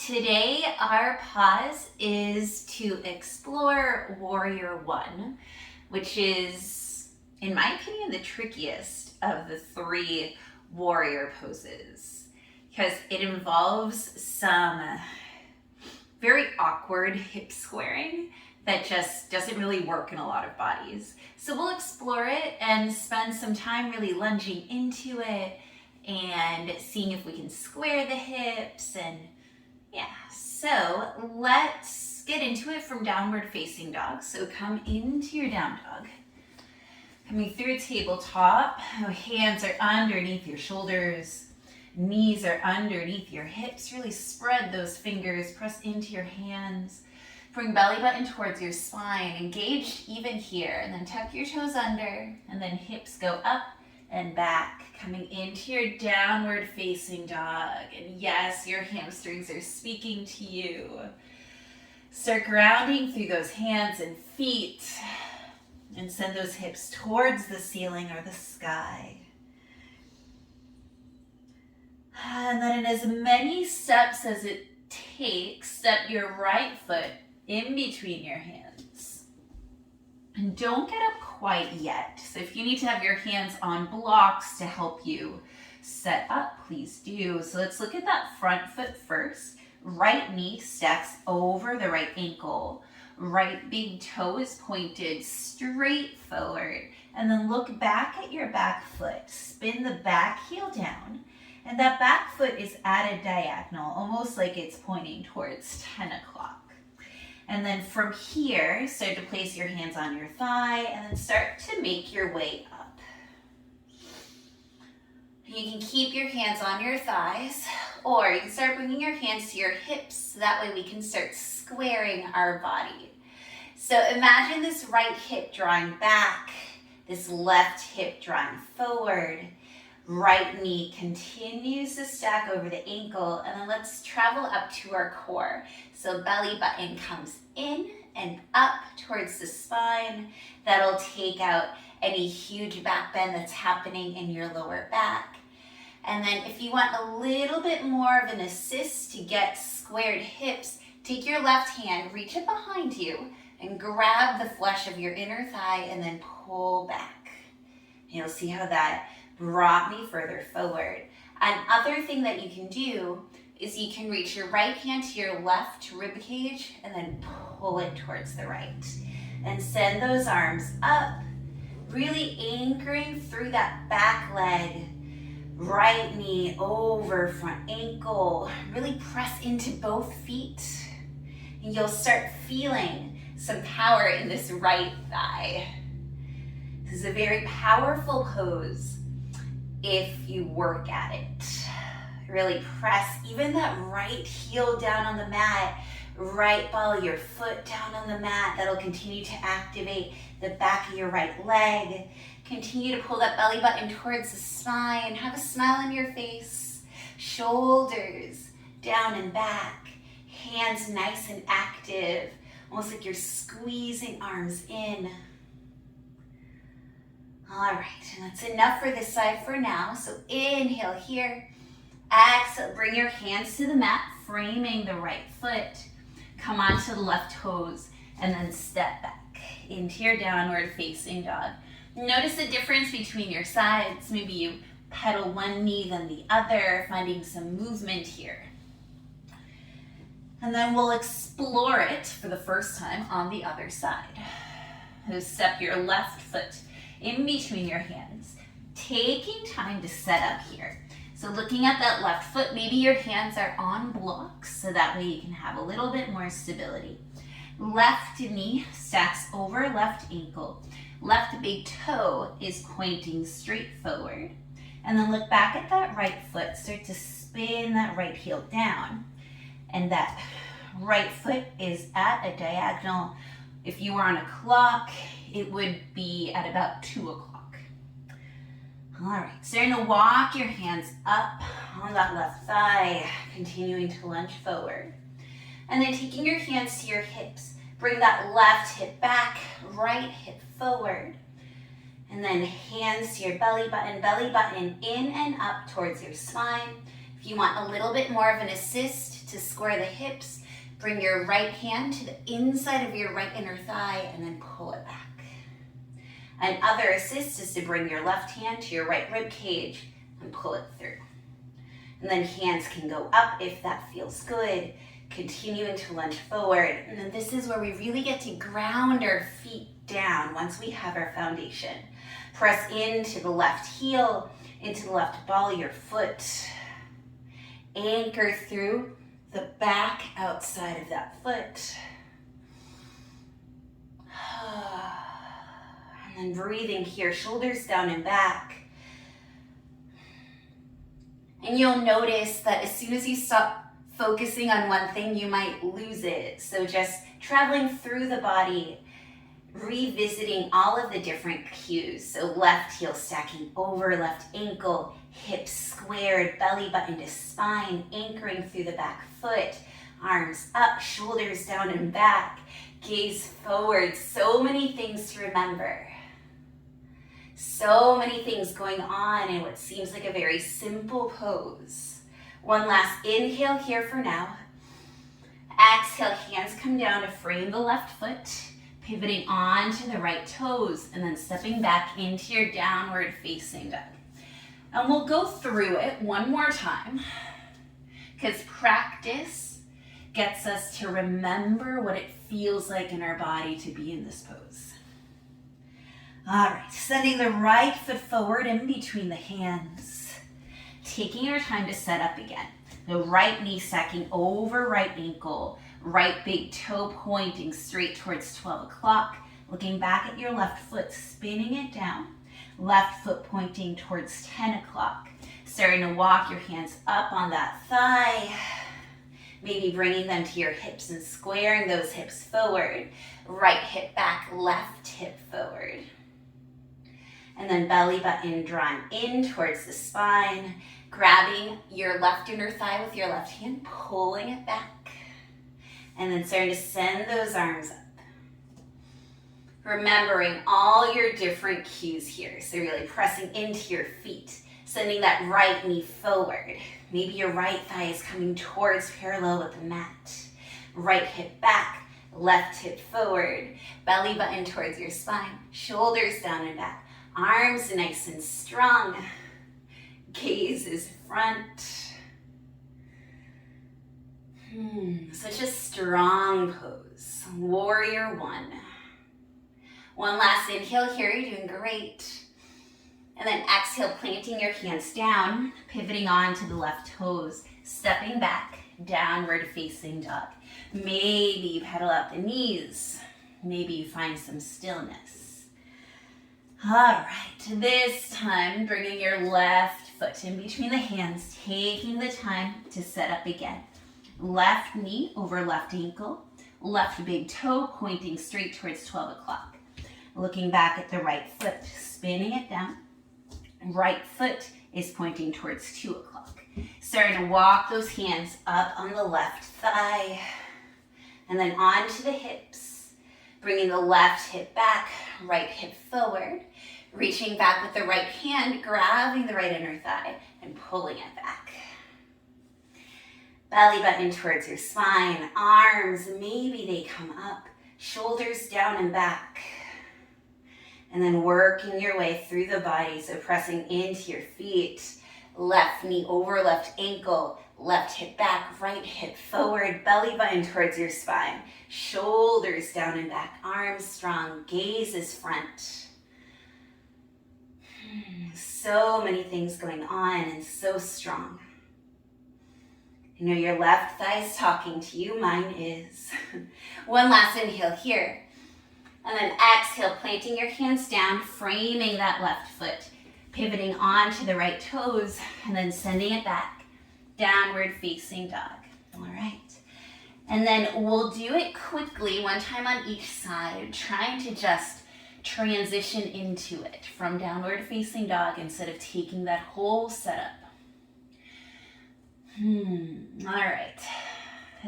Today, our pause is to explore Warrior One, which is, in my opinion, the trickiest of the three warrior poses because it involves some very awkward hip squaring that just doesn't really work in a lot of bodies. So we'll explore it and spend some time really lunging into it and seeing if we can square the hips and yeah, so let's get into it from downward facing dog. So come into your down dog. Coming through tabletop, hands are underneath your shoulders, knees are underneath your hips. Really spread those fingers, press into your hands. Bring belly button towards your spine, engaged even here, and then tuck your toes under, and then hips go up and back, coming into your downward facing dog. And yes, your hamstrings are speaking to you. Start grounding through those hands and feet and send those hips towards the ceiling or the sky. And then in as many steps as it takes, step your right foot in between your hands. And don't get up quite yet. So if you need to have your hands on blocks to help you set up, please do. So let's look at that front foot first. Right knee stacks over the right ankle. Right big toe is pointed straight forward. And then look back at your back foot. Spin the back heel down. And that back foot is at a diagonal, almost like it's pointing towards 10 o'clock. And then from here, start to place your hands on your thigh and then start to make your way up. You can keep your hands on your thighs, or you can start bringing your hands to your hips so that way we can start squaring our body. So imagine this right hip drawing back, this left hip drawing forward. Right knee continues to stack over the ankle, and then let's travel up to our core. So belly button comes in and up towards the spine. That'll take out any huge back bend that's happening in your lower back. And then if you want a little bit more of an assist to get squared hips, take your left hand, reach it behind you, and grab the flesh of your inner thigh and then pull back. You'll see how that brought me further forward. Another thing that you can do is you can reach your right hand to your left rib cage and then pull it towards the right. And send those arms up, really anchoring through that back leg. Right knee over front ankle. Really press into both feet. And you'll start feeling some power in this right thigh. This is a very powerful pose if you work at it. Really press even that right heel down on the mat, right ball of your foot down on the mat. That'll continue to activate the back of your right leg. Continue to pull that belly button towards the spine. Have a smile on your face. Shoulders down and back. Hands nice and active, almost like you're squeezing arms in. All right, and that's enough for this side for now. So inhale here. Exhale, bring your hands to the mat, framing the right foot. Come onto the left toes and then step back into your downward facing dog. Notice the difference between your sides. Maybe you pedal one knee then the other, finding some movement here. And then we'll explore it for the first time on the other side. So step your left foot in between your hands, taking time to set up here. So looking at that left foot, maybe your hands are on blocks so that way you can have a little bit more stability. Left knee stacks over left ankle. Left big toe is pointing straight forward. And then look back at that right foot, start to spin that right heel down. And that right foot is at a diagonal. If you were on a clock, it would be at about 2 o'clock. All right, starting to walk your hands up on that left thigh, continuing to lunge forward. And then taking your hands to your hips, bring that left hip back, right hip forward. And then hands to your belly button in and up towards your spine. If you want a little bit more of an assist To square the hips, bring your right hand to the inside of your right inner thigh and then pull it back. And other assist is to bring your left hand to your right rib cage and pull it through. And then hands can go up if that feels good. Continuing to lunge forward. And then this is where we really get to ground our feet down once we have our foundation. Press into the left heel, into the left ball of your foot. Anchor through the back outside of that foot. And then breathing here, shoulders down and back. And you'll notice that as soon as you stop focusing on one thing, you might lose it. So just traveling through the body, revisiting all of the different cues. So left heel stacking over, left ankle, hips squared, belly button to spine, anchoring through the back foot, arms up, shoulders down and back, gaze forward. So many things to remember. So many things going on in what seems like a very simple pose. One last inhale here for now. Exhale, hands come down to frame the left foot, pivoting onto the right toes, and then stepping back into your downward facing dog. And we'll go through it one more time, because practice gets us to remember what it feels like in our body to be in this pose. All right, sending the right foot forward in between the hands. Taking your time to set up again. The right knee stacking over right ankle, right big toe pointing straight towards 12 o'clock. Looking back at your left foot, spinning it down. Left foot pointing towards 10 o'clock. Starting to walk your hands up on that thigh. Maybe bringing them to your hips and squaring those hips forward. Right hip back, left hip forward. And then belly button drawing in towards the spine, grabbing your left inner thigh with your left hand, pulling it back, and then starting to send those arms up. Remembering all your different cues here. So really pressing into your feet, sending that right knee forward. Maybe your right thigh is coming towards parallel with the mat. Right hip back, left hip forward, belly button towards your spine, shoulders down and back. Arms nice and strong. Gaze is front. Such a strong pose. Warrior one. One last inhale here, you're doing great. And then exhale, planting your hands down, pivoting onto the left toes, stepping back, downward facing dog. Maybe you pedal out the knees. Maybe you find some stillness. All right, this time, bringing your left foot in between the hands, taking the time to set up again. Left knee over left ankle, left big toe pointing straight towards 12 o'clock. Looking back at the right foot, spinning it down. Right foot is pointing towards 2 o'clock. Starting to walk those hands up on the left thigh, and then onto the hips. Bringing the left hip back, right hip forward. Reaching back with the right hand, grabbing the right inner thigh and pulling it back. Belly button towards your spine. Arms, maybe they come up. Shoulders down and back. And then working your way through the body. So pressing into your feet. Left knee over left ankle. Left hip back, right hip forward, belly button towards your spine. Shoulders down and back, arms strong, gaze is front. So many things going on and so strong. You know your left thigh is talking to you, mine is. One last inhale here. And then exhale, planting your hands down, framing that left foot, pivoting onto the right toes, and then sending it back. Downward facing dog. All right. And then we'll do it quickly, one time on each side, trying to just transition into it from downward facing dog instead of taking that whole setup. All right.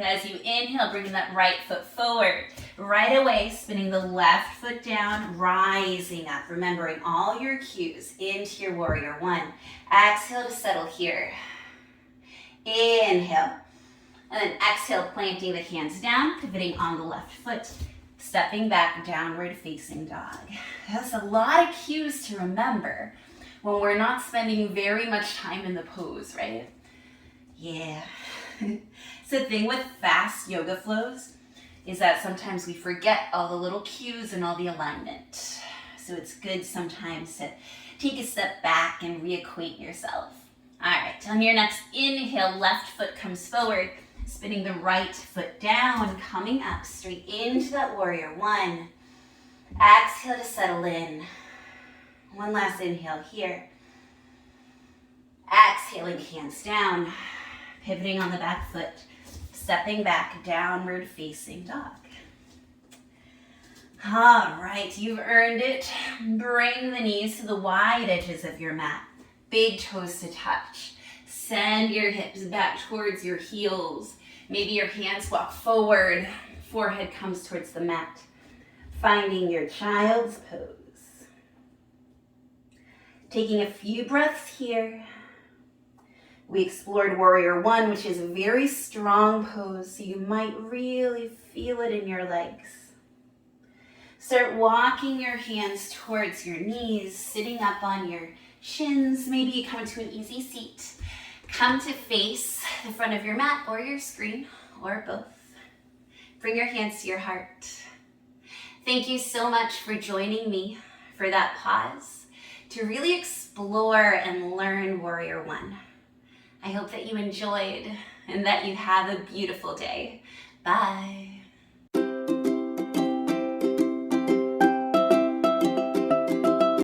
As you inhale, bringing that right foot forward. Right away, spinning the left foot down, rising up, remembering all your cues into your warrior one. Exhale to settle here. Inhale, And then exhale, planting the hands down, pivoting on the left foot, stepping back, downward facing dog. That's a lot of cues to remember when we're not spending very much time in the pose, right? Yeah. So the thing with fast yoga flows is that sometimes we forget all the little cues and all the alignment. So it's good sometimes to take a step back and reacquaint yourself. All right, on your next inhale, left foot comes forward, spinning the right foot down, coming up straight into that warrior one. Exhale to settle in. One last inhale here. Exhaling, hands down, pivoting on the back foot, stepping back, downward facing dog. All right, you've earned it. Bring the knees to the wide edges of your mat. Big toes to touch. Send your hips back towards your heels. Maybe your hands walk forward. Forehead comes towards the mat. Finding your child's pose. Taking a few breaths here. We explored warrior one, which is a very strong pose, so you might really feel it in your legs. Start walking your hands towards your knees, sitting up on your shins. Maybe you come into an easy seat. Come to face the front of your mat or your screen, or both. Bring your hands to your heart. Thank you so much for joining me for that pause to really explore and learn warrior one. I hope that you enjoyed and that you have a beautiful day. Bye.